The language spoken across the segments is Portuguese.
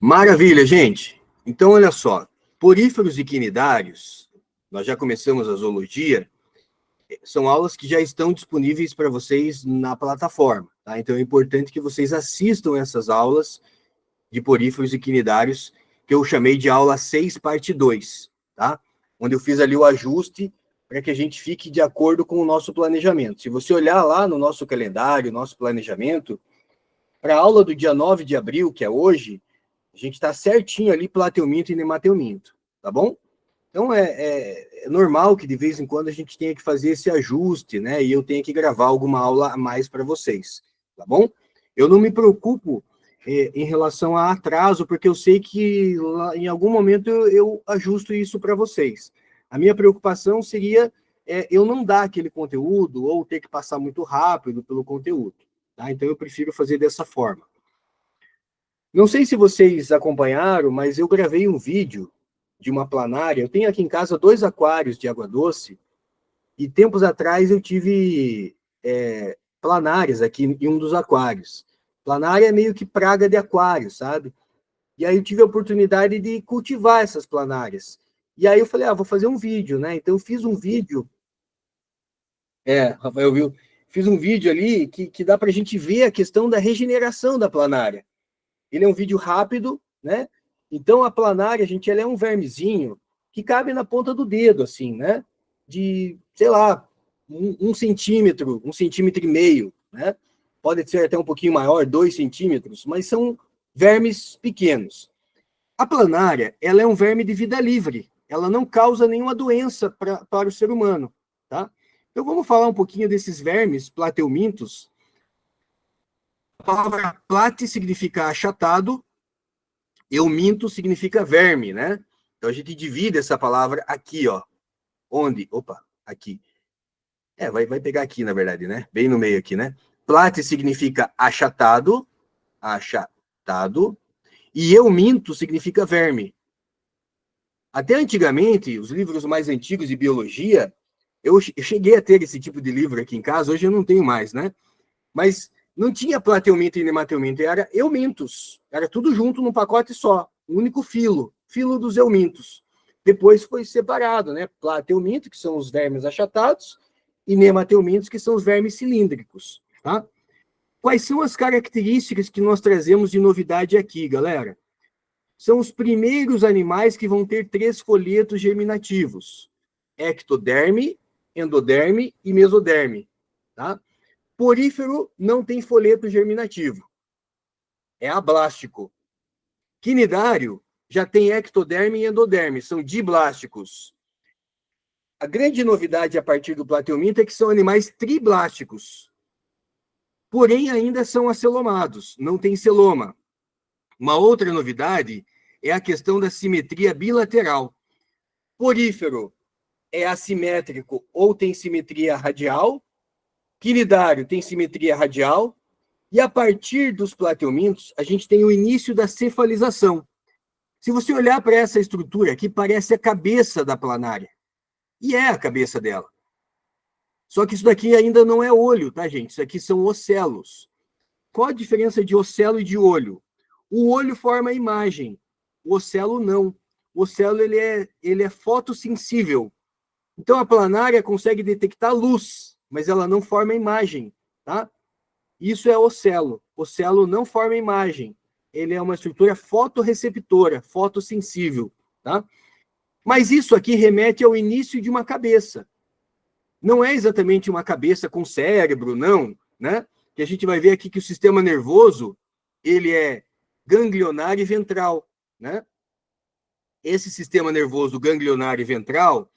Maravilha, gente. Então, olha só. Poríferos e quinidários, nós já começamos a zoologia, são aulas que já estão disponíveis para vocês na plataforma, tá? Então, é importante que vocês assistam essas aulas de poríferos e quinidários, que eu chamei de aula 6, parte 2, tá? Onde eu fiz ali o ajuste para que a gente fique de acordo com o nosso planejamento. Se você olhar lá no nosso calendário, nosso planejamento, para a aula do dia 9 de abril, que é hoje, a gente está certinho ali, plateuminto e nemateuminto, tá bom? Então, é normal que de vez em quando a gente tenha que fazer esse ajuste, né? E eu tenha que gravar alguma aula a mais para vocês, tá bom? Eu não me preocupo em relação a atraso, porque eu sei que lá, em algum momento eu ajusto isso para vocês. A minha preocupação seria eu não dar aquele conteúdo ou ter que passar muito rápido pelo conteúdo, tá? Então, eu prefiro fazer dessa forma. Não sei se vocês acompanharam, mas eu gravei um vídeo de uma planária. Eu tenho aqui em casa 2 aquários de água doce, e tempos atrás eu tive planárias aqui em um dos aquários. Planária é meio que praga de aquário, sabe? E aí eu tive a oportunidade de cultivar essas planárias. E aí eu falei, vou fazer um vídeo, né? Então eu fiz um vídeo. Rafael viu? Fiz um vídeo ali que dá para a gente ver a questão da regeneração da planária. Ele é um vídeo rápido, né? Então, a planária, gente, ela é um vermezinho que cabe na ponta do dedo, assim, né? De, sei lá, um centímetro e meio, né? Pode ser até um pouquinho maior, 2 centímetros, mas são vermes pequenos. A planária, ela é um verme de vida livre. Ela não causa nenhuma doença para o ser humano, tá? Então, vamos falar um pouquinho desses vermes plateumintos. A palavra plate significa achatado, euminto significa verme, né? Então a gente divide essa palavra aqui, ó. Onde? Opa, aqui. Vai pegar aqui, na verdade, né? Bem no meio aqui, né? Plate significa achatado, e euminto significa verme. Até antigamente, os livros mais antigos de biologia, eu cheguei a ter esse tipo de livro aqui em casa, hoje eu não tenho mais, né? Mas não tinha plateuminto e nemateuminto, era eumintos. Era tudo junto num pacote só, um único filo dos eumintos. Depois foi separado, né? Plateuminto, que são os vermes achatados, e nemateumintos, que são os vermes cilíndricos, tá? Quais são as características que nós trazemos de novidade aqui, galera? São os primeiros animais que vão ter 3 folhetos germinativos: ectoderme, endoderme e mesoderme, tá? Porífero não tem folheto germinativo, é ablástico. Quinidário já tem ectoderme e endoderme, são diblásticos. A grande novidade a partir do plateuminto é que são animais triblásticos, porém ainda são acelomados, não tem celoma. Uma outra novidade é a questão da simetria bilateral. Porífero é assimétrico ou tem simetria radial, quinidário tem simetria radial, e a partir dos plateumintos, a gente tem o início da cefalização. Se você olhar para essa estrutura aqui, parece a cabeça da planária. E é a cabeça dela. Só que isso daqui ainda não é olho, tá, gente? Isso aqui são ocelos. Qual a diferença de ocelo e de olho? O olho forma a imagem, o ocelo não. O ocelo ele é fotossensível. Então, a planária consegue detectar luz, mas ela não forma imagem, tá? Isso é ocelo. Ocelo não forma imagem. Ele é uma estrutura fotorreceptora, fotossensível, tá? Mas isso aqui remete ao início de uma cabeça. Não é exatamente uma cabeça com cérebro, não, né? Que a gente vai ver aqui que o sistema nervoso, ele é ganglionário e ventral, né? Esse sistema nervoso ganglionário e ventral,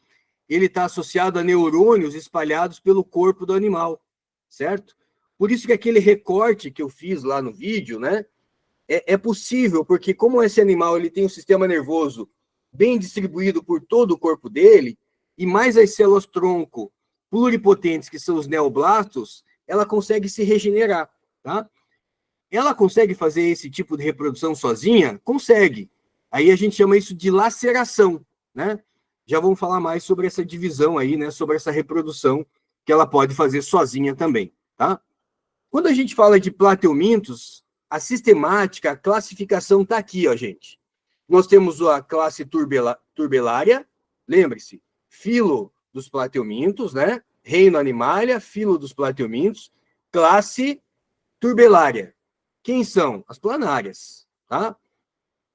ele está associado a neurônios espalhados pelo corpo do animal, certo? Por isso que aquele recorte que eu fiz lá no vídeo, né? É possível, porque como esse animal ele tem um sistema nervoso bem distribuído por todo o corpo dele, e mais as células-tronco pluripotentes, que são os neoblastos, ela consegue se regenerar, tá? Ela consegue fazer esse tipo de reprodução sozinha? Consegue. Aí a gente chama isso de laceração, né? Já vamos falar mais sobre essa divisão aí, né? Sobre essa reprodução que ela pode fazer sozinha também, tá? Quando a gente fala de plateumintos, a sistemática, a classificação está aqui, ó, gente. Nós temos a classe turbelária, lembre-se, filo dos plateumintos, né? Reino Animalia, filo dos plateumintos, classe turbelária. Quem são? As planárias, tá?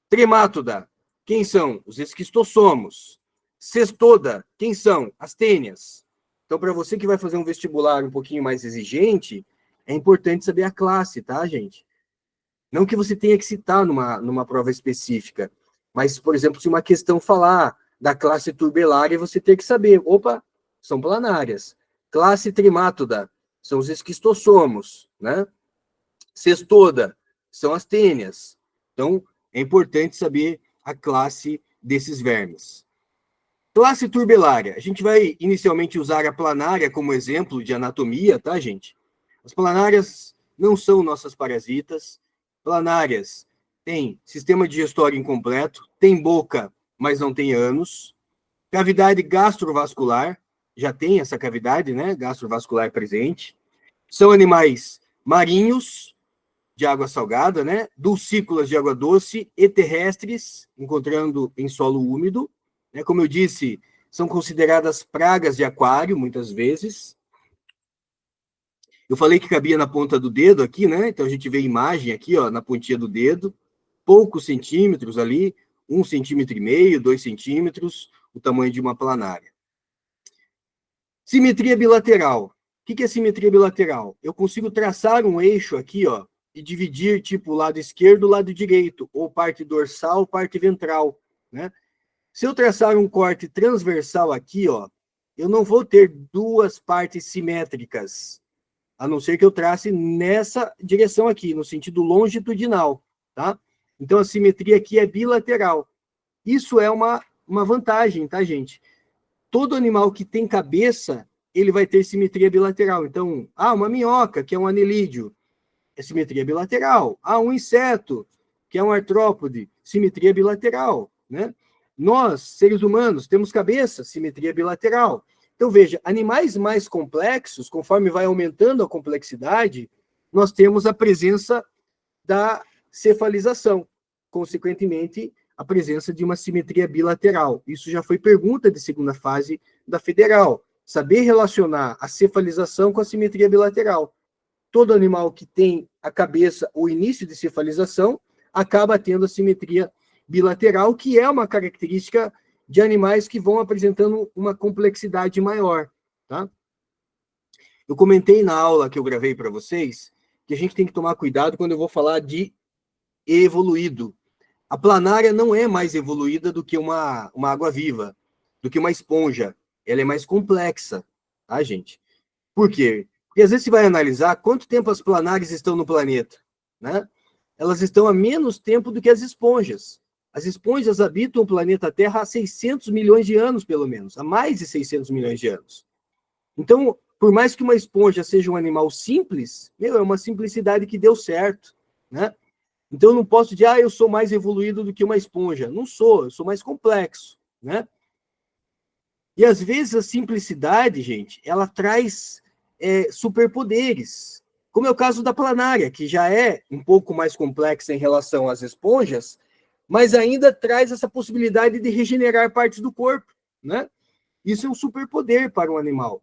Tremátoda, quem são? Os esquistossomos. Cestoda, quem são? As tênias. Então, para você que vai fazer um vestibular um pouquinho mais exigente, é importante saber a classe, tá, gente? Não que você tenha que citar numa prova específica, mas, por exemplo, se uma questão falar da classe turbelária, você tem que saber, opa, são planárias. Classe tremátoda, são os esquistossomos, né? Cestoda, são as tênias. Então, é importante saber a classe desses vermes. Classe turbelária. A gente vai inicialmente usar a planária como exemplo de anatomia, tá, gente? As planárias não são nossas parasitas. Planárias têm sistema digestório incompleto, tem boca, mas não tem ânus. Cavidade gastrovascular, já tem essa cavidade, né, gastrovascular presente. São animais marinhos, de água salgada, né, dulcícolas de água doce e terrestres, encontrando em solo úmido. Né, como eu disse, são consideradas pragas de aquário, muitas vezes. Eu falei que cabia na ponta do dedo aqui, né? Então a gente vê a imagem aqui, ó, na pontinha do dedo, poucos centímetros ali, 1,5 centímetro, 2 centímetros, o tamanho de uma planária. Simetria bilateral. O que é simetria bilateral? Eu consigo traçar um eixo aqui, ó, e dividir, tipo, o lado esquerdo, o lado direito, ou parte dorsal, parte ventral, né? Se eu traçar um corte transversal aqui, ó, eu não vou ter duas partes simétricas, a não ser que eu trace nessa direção aqui, no sentido longitudinal, tá? Então, a simetria aqui é bilateral. Isso é uma vantagem, tá, gente? Todo animal que tem cabeça, ele vai ter simetria bilateral. Então, uma minhoca, que é um anelídeo, é simetria bilateral. Um inseto, que é um artrópode, simetria bilateral, né? Nós, seres humanos, temos cabeça, simetria bilateral. Então, veja, animais mais complexos, conforme vai aumentando a complexidade, nós temos a presença da cefalização, consequentemente, a presença de uma simetria bilateral. Isso já foi pergunta de segunda fase da federal. Saber relacionar a cefalização com a simetria bilateral. Todo animal que tem a cabeça, o início de cefalização, acaba tendo a simetria bilateral, que é uma característica de animais que vão apresentando uma complexidade maior, tá? Eu comentei na aula que eu gravei para vocês que a gente tem que tomar cuidado quando eu vou falar de evoluído. A planária não é mais evoluída do que uma água-viva, do que uma esponja. Ela é mais complexa, tá, gente? Por quê? Porque às vezes você vai analisar quanto tempo as planárias estão no planeta, né? Elas estão há menos tempo do que as esponjas. As esponjas habitam o planeta Terra há 600 milhões de anos, pelo menos, há mais de 600 milhões de anos. Então, por mais que uma esponja seja um animal simples, é uma simplicidade que deu certo, né? Então, eu não posso dizer, eu sou mais evoluído do que uma esponja. Não sou, eu sou mais complexo, né? E, às vezes, a simplicidade, gente, ela traz superpoderes, como é o caso da planária, que já é um pouco mais complexa em relação às esponjas, mas ainda traz essa possibilidade de regenerar partes do corpo, né? Isso é um superpoder para um animal.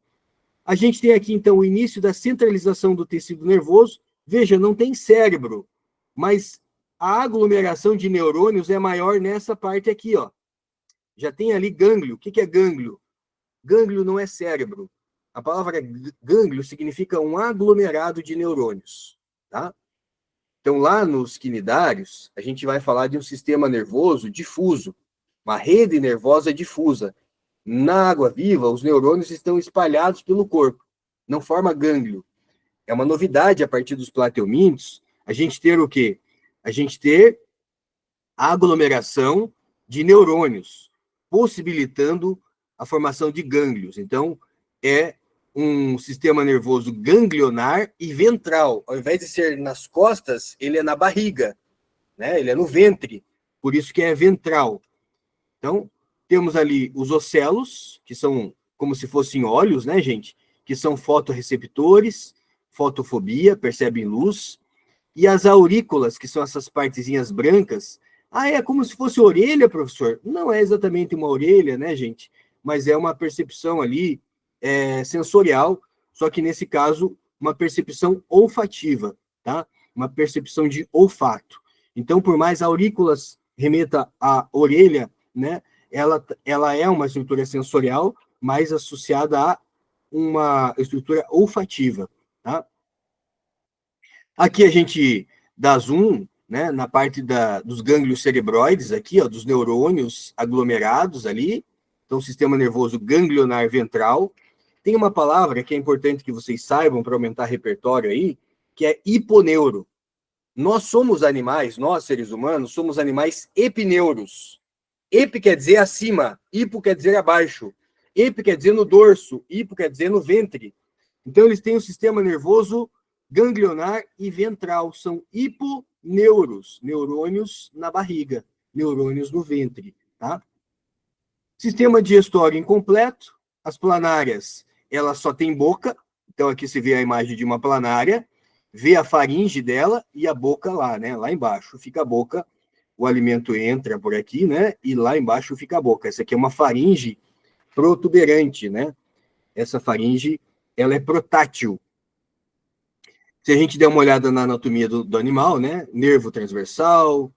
A gente tem aqui, então, o início da centralização do tecido nervoso. Veja, não tem cérebro, mas a aglomeração de neurônios é maior nessa parte aqui, ó. Já tem ali gânglio. O que é gânglio? Gânglio não é cérebro. A palavra gânglio significa um aglomerado de neurônios, tá? Então, lá nos quinidários, a gente vai falar de um sistema nervoso difuso, uma rede nervosa difusa. Na água-viva, os neurônios estão espalhados pelo corpo, não forma gânglio. É uma novidade a partir dos plateumintos, a gente ter o quê? A gente ter a aglomeração de neurônios, possibilitando a formação de gânglios. Então, é um sistema nervoso ganglionar e ventral. Ao invés de ser nas costas, ele é na barriga, né? Ele é no ventre, por isso que é ventral. Então, temos ali os ocelos, que são como se fossem olhos, né, gente? Que são fotorreceptores, fotofobia, percebem luz. E as aurículas, que são essas partezinhas brancas, é como se fosse orelha, professor? Não é exatamente uma orelha, né, gente? Mas é uma percepção ali sensorial, só que nesse caso, uma percepção olfativa, tá? Uma percepção de olfato. Então, por mais aurículas remeta à orelha, né? Ela é uma estrutura sensorial, mais associada a uma estrutura olfativa, tá? Aqui a gente dá zoom, né, na parte dos gânglios cerebroides aqui, ó, dos neurônios aglomerados ali. Então, sistema nervoso ganglionar ventral. Tem uma palavra que é importante que vocês saibam para aumentar repertório aí, que é hiponeuro. Nós somos animais, nós seres humanos, somos animais epineuros. Epi quer dizer acima, hipo quer dizer abaixo. Epi quer dizer no dorso, hipo quer dizer no ventre. Então, eles têm o sistema nervoso ganglionar e ventral. São hiponeuros, neurônios na barriga, neurônios no ventre, tá? Sistema digestório incompleto. As planárias, elas só têm boca. Então, aqui se vê a imagem de uma planária, vê a faringe dela e a boca lá, né? Lá embaixo fica a boca, o alimento entra por aqui, né? E lá embaixo fica a boca. Essa aqui é uma faringe protuberante, né? Essa faringe, ela é protátil. Se a gente der uma olhada na anatomia do animal, né? Nervo transversal,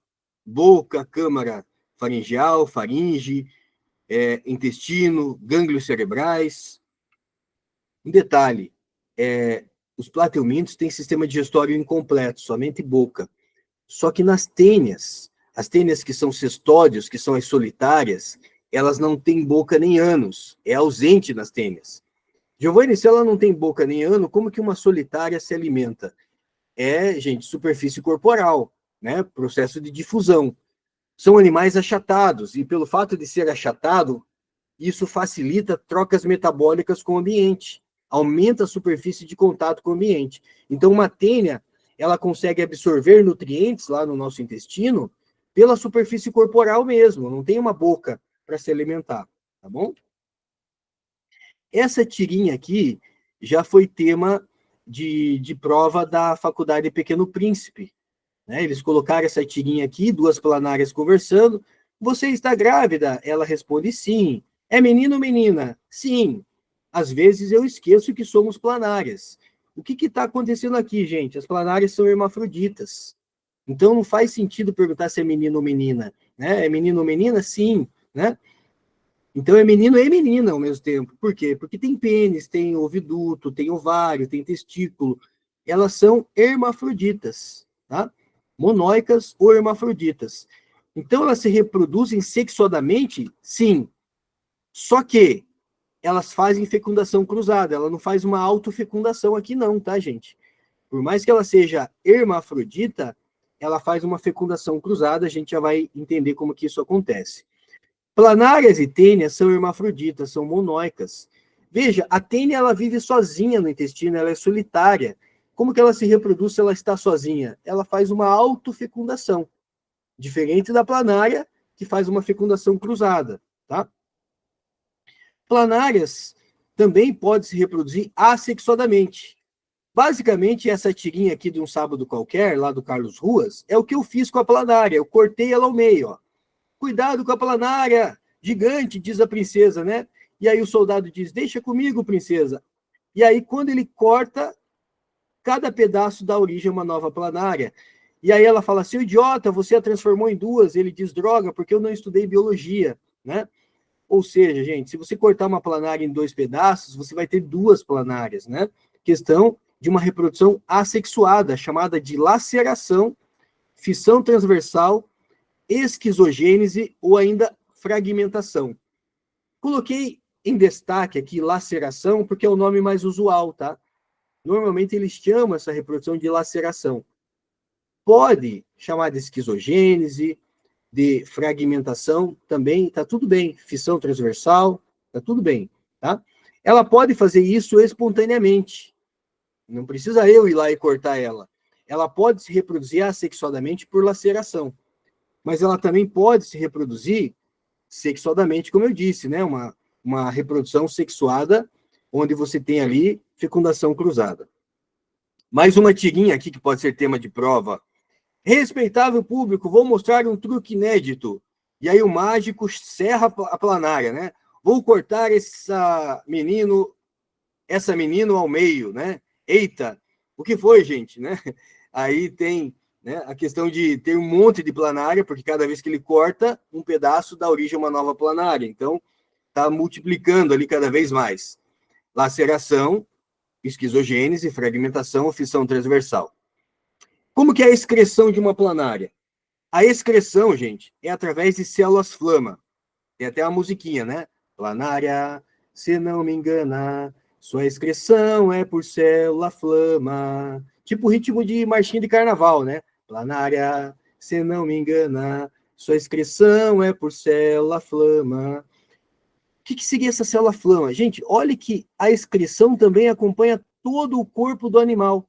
boca, câmara faringeal, faringe, intestino, gânglios cerebrais. Um detalhe, os plateumintos têm sistema digestório incompleto, somente boca. Só que nas tênias, as tênias que são cestódios, que são as solitárias, elas não têm boca nem ânus, é ausente nas tênias. Giovanni, se ela não tem boca nem ânus, como que uma solitária se alimenta? Gente, superfície corporal, né? Processo de difusão. São animais achatados, e pelo fato de ser achatado, isso facilita trocas metabólicas com o ambiente, aumenta a superfície de contato com o ambiente. Então, uma tênia, ela consegue absorver nutrientes lá no nosso intestino pela superfície corporal mesmo, não tem uma boca para se alimentar, tá bom? Essa tirinha aqui já foi tema de prova da Faculdade Pequeno Príncipe, né? Eles colocaram essa tirinha aqui, duas planárias conversando. Você está grávida? Ela responde sim. É menino ou menina? Sim. Às vezes eu esqueço que somos planárias. O que está acontecendo aqui, gente? As planárias são hermafroditas. Então não faz sentido perguntar se é menino ou menina, né? É menino ou menina? Sim, né? Então é menino e menina ao mesmo tempo. Por quê? Porque tem pênis, tem oviduto, tem ovário, tem testículo. Elas são hermafroditas, tá? Monóicas ou hermafroditas. Então elas se reproduzem sexuadamente? Sim. Só que elas fazem fecundação cruzada. Ela não faz uma autofecundação aqui não, tá, gente? Por mais que ela seja hermafrodita, ela faz uma fecundação cruzada. A gente já vai entender como que isso acontece. Planárias e tênias são hermafroditas, são monóicas. Veja, a tênia ela vive sozinha no intestino, ela é solitária. Como que ela se reproduz se ela está sozinha? Ela faz uma autofecundação, diferente da planária, que faz uma fecundação cruzada, tá? Planárias também podem se reproduzir assexuadamente. Basicamente, essa tirinha aqui de um sábado qualquer, lá do Carlos Ruas, é o que eu fiz com a planária. Eu cortei ela ao meio, ó. Cuidado com a planária, gigante, diz a princesa, né? E aí o soldado diz, deixa comigo, princesa. E aí, quando ele corta, cada pedaço dá origem a uma nova planária. E aí ela fala, seu idiota, você a transformou em duas. Ele diz, droga, porque eu não estudei biologia, né? Ou seja, gente, se você cortar uma planária em dois pedaços, você vai ter duas planárias, né? Questão de uma reprodução assexuada, chamada de laceração, fissão transversal, esquizogênese ou ainda fragmentação. Coloquei em destaque aqui laceração porque é o nome mais usual, tá? Normalmente eles chamam essa reprodução de laceração. Pode chamar de esquizogênese, de fragmentação, também tá tudo bem. Fissão transversal, tá tudo bem, tá? Ela pode fazer isso espontaneamente. Não precisa eu ir lá e cortar ela. Ela pode se reproduzir assexuadamente por laceração. Mas ela também pode se reproduzir sexuadamente, como eu disse, né? Uma reprodução sexuada, onde você tem ali fecundação cruzada. Mais uma tirinha aqui que pode ser tema de prova. Respeitável público, vou mostrar um truque inédito. E aí o mágico serra a planária, né? Vou cortar essa menino ao meio, né? Eita, o que foi, gente, né? Aí tem, né, a questão de ter um monte de planária, porque cada vez que ele corta, um pedaço dá origem a uma nova planária. Então, está multiplicando ali cada vez mais. Laceração, esquizogênese, fragmentação ou fissão transversal. Como que é a excreção de uma planária? A excreção, gente, é através de células flama. Tem até uma musiquinha, né? Planária, se não me engana, sua excreção é por célula flama. Tipo ritmo de marchinha de carnaval, né? Planária, se não me engana, sua excreção é por célula flama. O que seria essa célula flama? Gente, olhe que a excreção também acompanha todo o corpo do animal.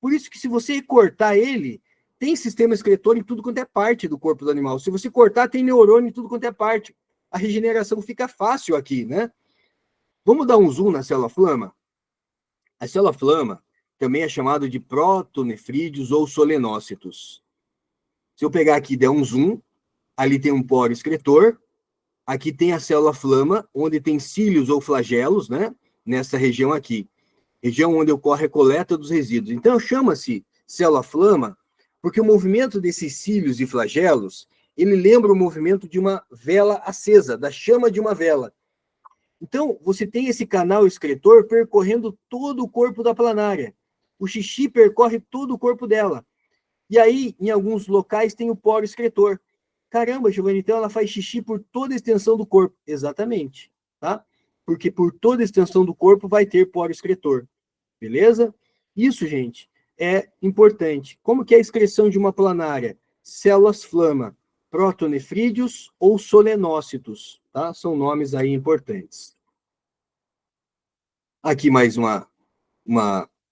Por isso que se você cortar ele, tem sistema excretor em tudo quanto é parte do corpo do animal. Se você cortar, tem neurônio em tudo quanto é parte. A regeneração fica fácil aqui, né? Vamos dar um zoom na célula flama? A célula flama também é chamada de protonefrídeos ou solenócitos. Se eu pegar aqui e der um zoom, ali tem um poro excretor, aqui tem a célula flama, onde tem cílios ou flagelos, né? Nessa região aqui. Região onde ocorre a coleta dos resíduos. Então, chama-se célula flama, porque o movimento desses cílios e flagelos, ele lembra o movimento de uma vela acesa, da chama de uma vela. Então, você tem esse canal excretor percorrendo todo o corpo da planária. O xixi percorre todo o corpo dela. E aí, em alguns locais, tem o poro excretor. Caramba, Giovanni, então ela faz xixi por toda a extensão do corpo. Exatamente, tá? Porque por toda a extensão do corpo vai ter poro excretor. Beleza? Isso, gente, é importante. Como que é a excreção de uma planária? Células flama, protonefrídeos ou solenócitos, tá? São nomes aí importantes. Aqui mais uma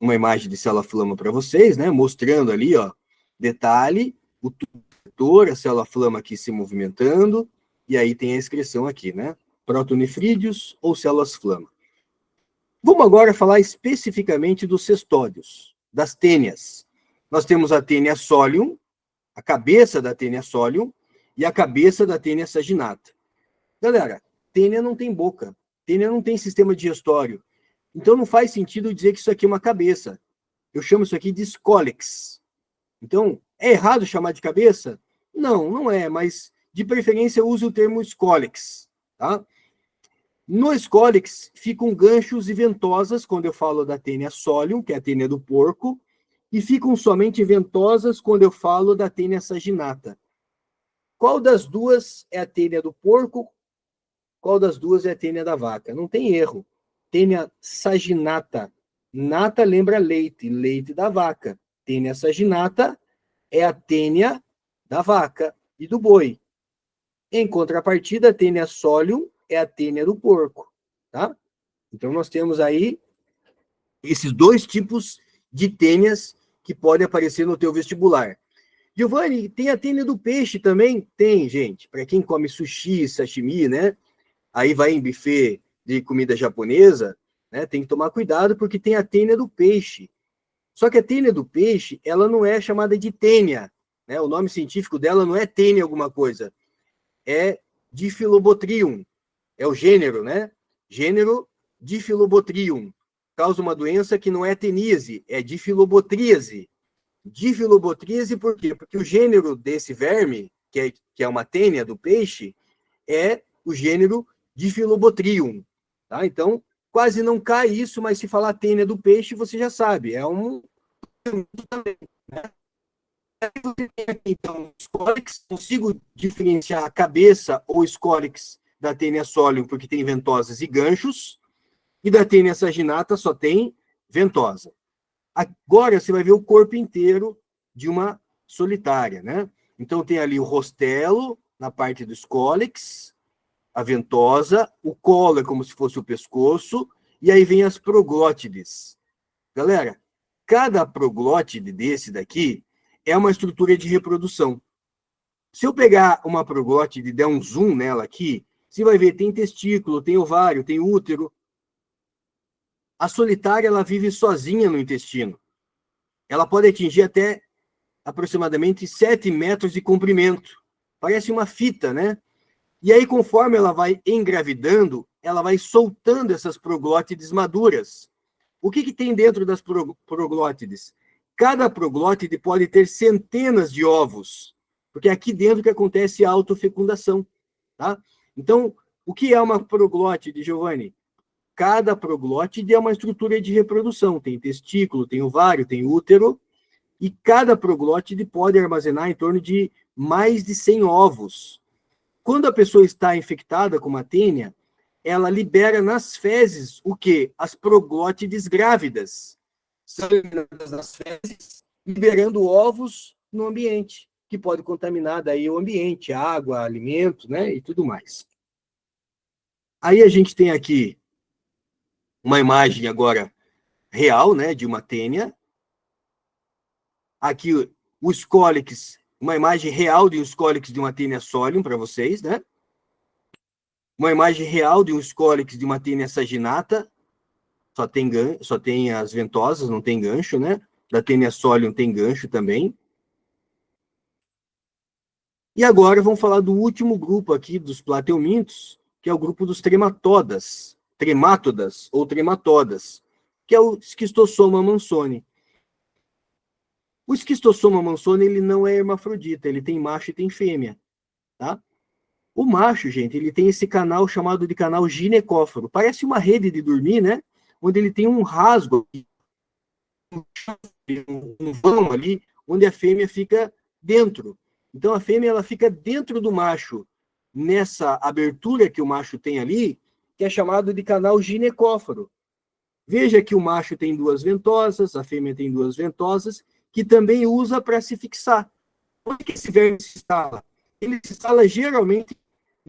imagem de célula flama para vocês, né? Mostrando ali, ó, detalhe, o tutor, a célula flama aqui se movimentando, e aí tem a excreção aqui, né? Protonefrídeos ou células flama. Vamos agora falar especificamente dos cestódios, das tênias. Nós temos a tênia solium, a cabeça da tênia solium, e a cabeça da tênia saginata. Galera, tênia não tem boca, tênia não tem sistema digestório. Então não faz sentido dizer que isso aqui é uma cabeça. Eu chamo isso aqui de escólex. Então, é errado chamar de cabeça? Não, não é, mas de preferência eu uso o termo escólex, tá? No escólex ficam ganchos e ventosas, quando eu falo da tênia solium, que é a tênia do porco, e ficam somente ventosas quando eu falo da tênia saginata. Qual das duas é a tênia do porco? Qual das duas é a tênia da vaca? Não tem erro. Tênia saginata. Nata lembra leite, leite da vaca. Tênia saginata é a tênia da vaca e do boi. Em contrapartida, a tênia solium é a tênia do porco, tá? Então, nós temos aí esses dois tipos de tênias que podem aparecer no teu vestibular. Giovanni, tem a tênia do peixe também? Tem, gente. Para quem come sushi, sashimi, né? Aí vai em buffet de comida japonesa, né? Tem que tomar cuidado porque tem a tênia do peixe. Só que a tênia do peixe, ela não é chamada de tênia, né? O nome científico dela não é tênia alguma coisa. É Diphyllobotrium. É o gênero, né? Gênero Diphyllobotrium. Causa uma doença que não é teníase, é difilobotríase. Difilobotríase por quê? Porque o gênero desse verme, que é uma tênia do peixe, é o gênero Diphyllobotrium. Tá? Então, quase não cai isso, mas se falar tênia do peixe, você já sabe. É um... Né? Então, escólex, consigo diferenciar a cabeça ou escólex da tênia solium, porque tem ventosas e ganchos, e da tênia saginata só tem ventosa. Agora você vai ver o corpo inteiro de uma solitária, né? Então tem ali o rostelo, na parte do escólex, a ventosa, o colo é como se fosse o pescoço, e aí vem as proglótides. Galera, cada proglótide desse daqui é uma estrutura de reprodução. Se eu pegar uma proglótide e der um zoom nela aqui, você vai ver, tem testículo, tem ovário, tem útero. A solitária, ela vive sozinha no intestino. ela pode atingir até aproximadamente 7 metros de comprimento. Parece uma fita, né? E aí, conforme ela vai engravidando, ela vai soltando essas proglótides maduras. O que tem dentro das proglótides? Cada proglótide pode ter centenas de ovos, porque é aqui dentro que acontece a autofecundação, tá? Então, o que é uma proglótide, Giovanni? Cada proglótide é uma estrutura de reprodução. Tem testículo, tem ovário, tem útero, e cada proglótide pode armazenar em torno de mais de 100 ovos. Quando a pessoa está infectada com uma tênia, ela libera nas fezes o quê? As proglótides grávidas. São eliminadas nas fezes, liberando ovos no ambiente, que pode contaminar daí o ambiente, água, alimento, né, e tudo mais. Aí a gente tem aqui uma imagem agora real, né, de uma tênia. Aqui o Scolex, uma imagem real de um Scolex de uma tênia solium para vocês, né? Uma imagem real de um Scolex de uma tênia saginata, só tem as ventosas, não tem gancho, né? Da tênia solium tem gancho também. E agora vamos falar do último grupo aqui dos plateumintos, que é o grupo dos tremátodas ou trematodas, que é o Schistossoma mansoni. O Schistossoma mansoni, ele não é hermafrodita, ele tem macho e tem fêmea, tá? O macho, gente, ele tem esse canal chamado de canal ginecóforo. Parece uma rede de dormir, né? Onde ele tem um rasgo, um vão ali, onde a fêmea fica dentro. Então, a fêmea, ela fica dentro do macho, nessa abertura que o macho tem ali, que é chamado de canal ginecóforo. Veja que o macho tem 2 ventosas, a fêmea tem 2 ventosas, que também usa para se fixar. Onde que esse verme se instala? Ele se instala geralmente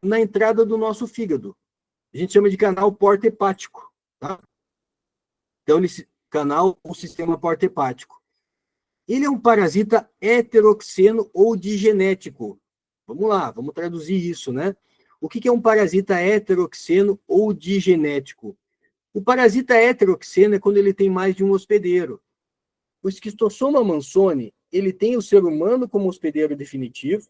na entrada do nosso fígado. A gente chama de canal porta-hepático. Tá? Então, canal ou sistema porta-hepático. Ele é um parasita heteroxeno ou digenético. Vamos lá, vamos traduzir isso, né? O que é um parasita heteroxeno ou digenético? O parasita heteroxeno é quando ele tem mais de um hospedeiro. O Schistossoma mansoni, ele tem o ser humano como hospedeiro definitivo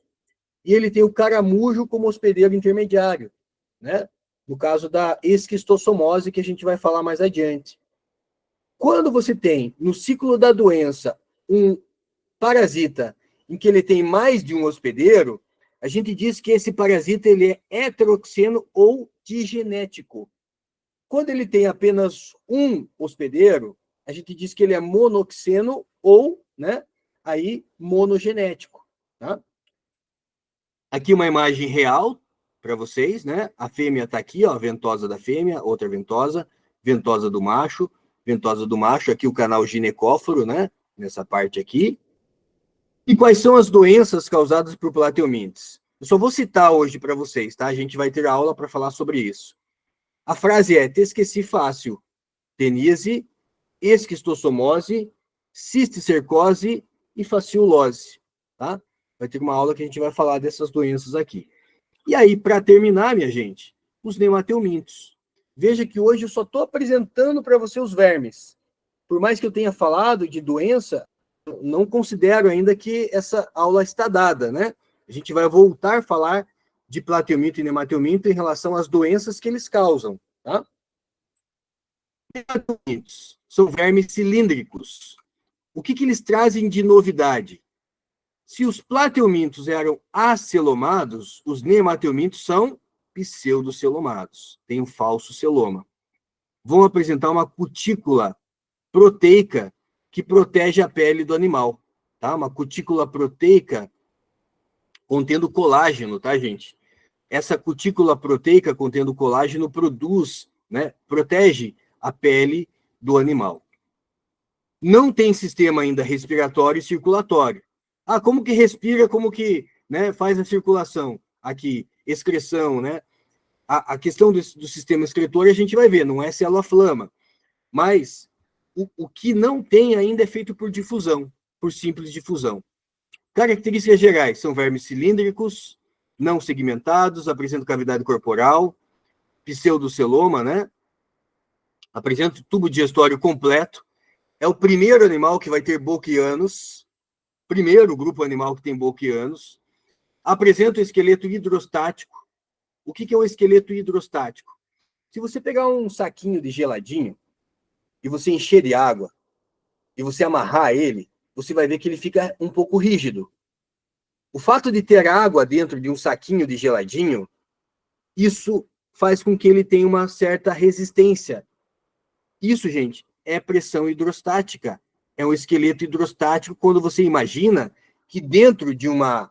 e ele tem o caramujo como hospedeiro intermediário, né? No caso da esquistossomose, que a gente vai falar mais adiante. Quando você tem, no ciclo da doença, um parasita em que ele tem mais de um hospedeiro, a gente diz que esse parasita ele é heteroxeno ou digenético. Quando ele tem apenas um hospedeiro, a gente diz que ele é monoxeno ou, né, aí monogenético, tá? Aqui uma imagem real para vocês, né? A fêmea está aqui, ó, a ventosa da fêmea, outra ventosa, ventosa do macho, aqui o canal ginecóforo, né? Nessa parte aqui. E quais são as doenças causadas por plateumintes? Eu só vou citar hoje para vocês, tá? A gente vai ter aula para falar sobre isso. A frase é: te esqueci fácil. Teníase, esquistossomose, cisticercose e faciulose, tá? Vai ter uma aula que a gente vai falar dessas doenças aqui. E aí, para terminar, minha gente, os nemateumintos. Veja que hoje eu só estou apresentando para você os vermes. Por mais que eu tenha falado de doença, não considero ainda que essa aula está dada, né? A gente vai voltar a falar de plateuminto e nemateuminto em relação às doenças que eles causam, tá? Nemateumintos são vermes cilíndricos. O que eles trazem de novidade? Se os plateumintos eram acelomados, os nemateumintos são pseudocelomados. Tem um falso celoma. Vão apresentar uma cutícula proteica que protege a pele do animal, tá? Uma cutícula proteica contendo colágeno, tá, gente? Essa cutícula proteica contendo colágeno produz, né, protege a pele do animal. Não tem sistema ainda respiratório e circulatório. Ah, como que respira, como que, né, faz a circulação? Aqui, excreção, né? A questão do sistema excretor a gente vai ver, não é célula-flama. Mas o que não tem ainda é feito por difusão, por simples difusão. Características gerais são vermes cilíndricos, não segmentados, apresentam cavidade corporal, pseudoceloma, né? Apresenta tubo digestório completo. É o primeiro animal que vai ter boquianos, primeiro grupo animal que tem boquianos. Apresenta o esqueleto hidrostático. O que é um esqueleto hidrostático? Se você pegar um saquinho de geladinho e você encher de água e você amarrar ele, você vai ver que ele fica um pouco rígido. O fato de ter água dentro de um saquinho de geladinho, isso faz com que ele tenha uma certa resistência. Isso, gente, é pressão hidrostática. É um esqueleto hidrostático quando você imagina que dentro de uma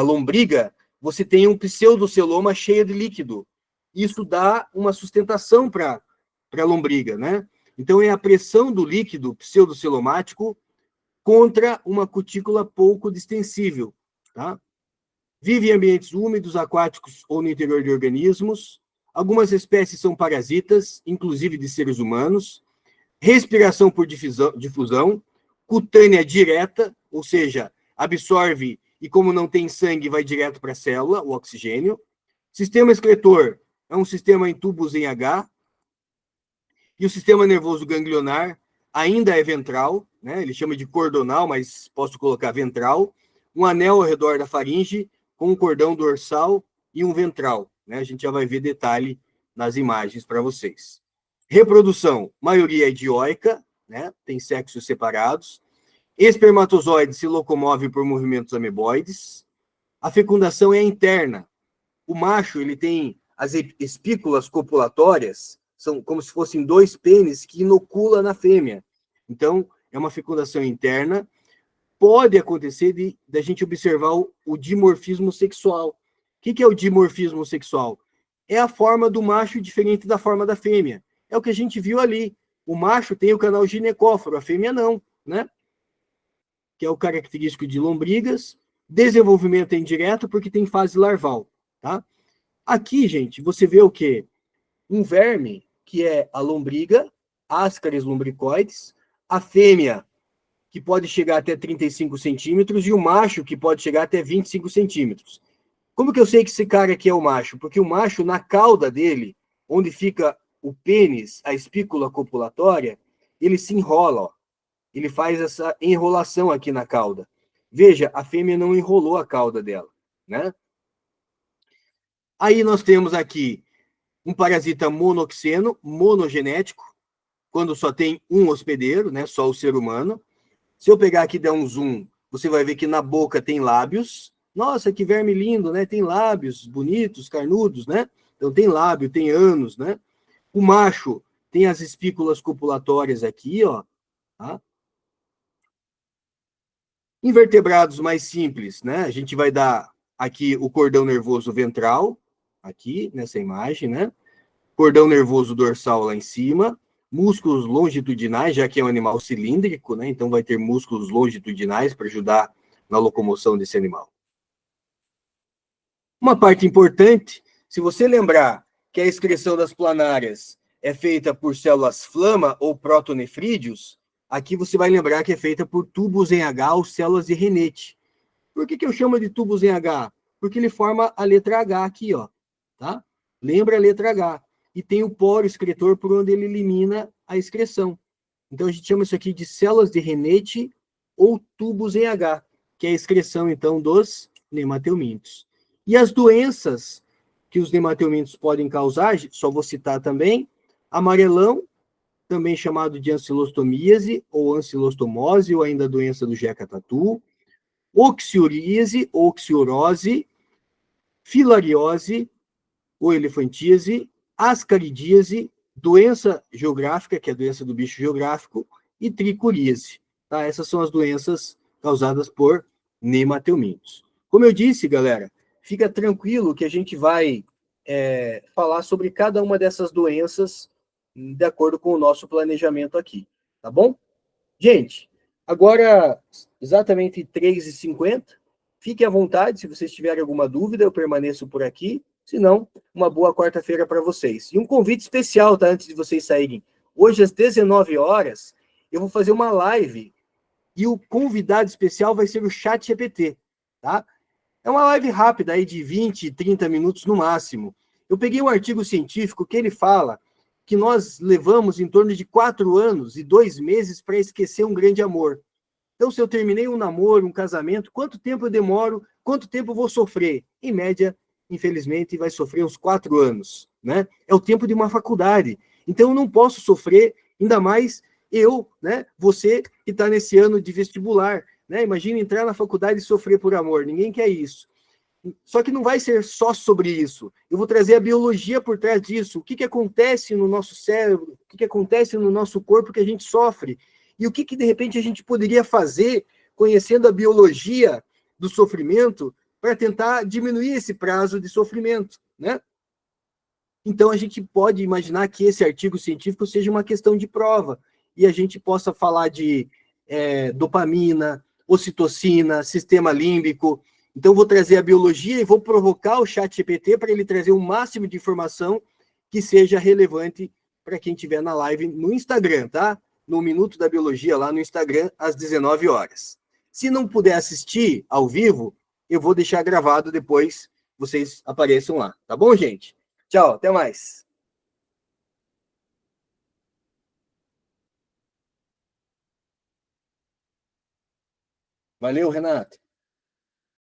lombriga você tem um pseudoceloma cheio de líquido. Isso dá uma sustentação para a lombriga, né? Então, é a pressão do líquido pseudocelomático contra uma cutícula pouco distensível, tá? Vive em ambientes úmidos, aquáticos ou no interior de organismos. Algumas espécies são parasitas, inclusive de seres humanos. Respiração por difusão. Cutânea direta, ou seja, absorve e como não tem sangue, vai direto para a célula, o oxigênio. Sistema excretor é um sistema em tubos em H. E o sistema nervoso ganglionar ainda é ventral, né? Ele chama de cordonal, mas posso colocar ventral. Um anel ao redor da faringe, com um cordão dorsal e um ventral, né? A gente já vai ver detalhe nas imagens para vocês. Reprodução, maioria é dioica, né? Tem sexos separados. Espermatozoide se locomove por movimentos ameboides. A fecundação é interna. O macho, ele tem as espículas copulatórias, são como se fossem dois pênis que inocula na fêmea. Então, é uma fecundação interna. Pode acontecer da gente observar o dimorfismo sexual. O que é o dimorfismo sexual? É a forma do macho diferente da forma da fêmea. É o que a gente viu ali. O macho tem o canal ginecóforo, a fêmea não, né? Que é o característico de lombrigas. Desenvolvimento é indireto porque tem fase larval, tá? Aqui, gente, você vê o quê? Um verme, que é a lombriga, Ascaris lumbricoides, a fêmea, que pode chegar até 35 centímetros, e o macho, que pode chegar até 25 centímetros. Como que eu sei que esse cara aqui é o macho? Porque o macho, na cauda dele, onde fica o pênis, a espícula copulatória, ele se enrola, ó. Ele faz essa enrolação aqui na cauda. Veja, a fêmea não enrolou a cauda dela, né? Aí nós temos aqui um parasita monoxeno, monogenético, quando só tem um hospedeiro, né, só o ser humano. Se eu pegar aqui e der um zoom, você vai ver que na boca tem lábios. Nossa, que verme lindo, né? Tem lábios bonitos, carnudos, né? Então tem lábio, tem ânus, né? O macho tem as espículas copulatórias aqui, ó. Tá? Invertebrados mais simples, né? A gente vai dar aqui o cordão nervoso ventral, aqui nessa imagem, né? Cordão nervoso dorsal lá em cima, músculos longitudinais, já que é um animal cilíndrico, né? Então vai ter músculos longitudinais para ajudar na locomoção desse animal. Uma parte importante, se você lembrar que a excreção das planárias é feita por células flama ou protonefrídeos, aqui você vai lembrar que é feita por tubos em H ou células de Renete. Por que eu chamo de tubos em H? Porque ele forma a letra H aqui, ó, tá? Lembra a letra H. E tem o poro excretor por onde ele elimina a excreção. Então, a gente chama isso aqui de células de Renete ou tubos em H, que é a excreção, então, dos nematelmintos. E as doenças que os nematelmintos podem causar, só vou citar também, amarelão, também chamado de ancilostomíase ou ancilostomose, ou ainda a doença do Jeca-Tatu, oxiuríase ou oxiurose, filariose ou elefantíase, ascaridíase, doença geográfica, que é a doença do bicho geográfico, e tricuríase. Tá? Essas são as doenças causadas por nematelmintos. Como eu disse, galera, fica tranquilo que a gente vai falar sobre cada uma dessas doenças de acordo com o nosso planejamento aqui, tá bom? Gente, agora, exatamente 3h50, fique à vontade, se vocês tiverem alguma dúvida, eu permaneço por aqui, se não, uma boa quarta-feira para vocês. E um convite especial, tá, antes de vocês saírem. Hoje, às 19 horas, eu vou fazer uma live, e o convidado especial vai ser o ChatGPT, tá? É uma live rápida, aí de 20, 30 minutos no máximo. Eu peguei um artigo científico que ele fala que nós levamos em torno de 4 anos e 2 meses para esquecer um grande amor. Então, se eu terminei um namoro, um casamento, quanto tempo eu demoro, quanto tempo eu vou sofrer? Em média, infelizmente, vai sofrer uns 4 anos, né? É o tempo de uma faculdade. Então, eu não posso sofrer, ainda mais eu, né? Você que está nesse ano de vestibular, né? Imagina entrar na faculdade e sofrer por amor. Ninguém quer isso. Só que não vai ser só sobre isso. Eu vou trazer a biologia por trás disso. O que acontece no nosso cérebro, o que acontece no nosso corpo que a gente sofre. E o que de repente a gente poderia fazer, conhecendo a biologia do sofrimento, para tentar diminuir esse prazo de sofrimento, né? Então a gente pode imaginar que esse artigo científico seja uma questão de prova e a gente possa falar de dopamina, ocitocina, sistema límbico. Então vou trazer a biologia e vou provocar o chat GPT para ele trazer o máximo de informação que seja relevante para quem estiver na live no Instagram, tá? No Minuto da Biologia lá no Instagram às 19 horas. Se não puder assistir ao vivo, eu vou deixar gravado depois, vocês apareçam lá, tá bom, gente? Tchau, até mais. Valeu, Renato.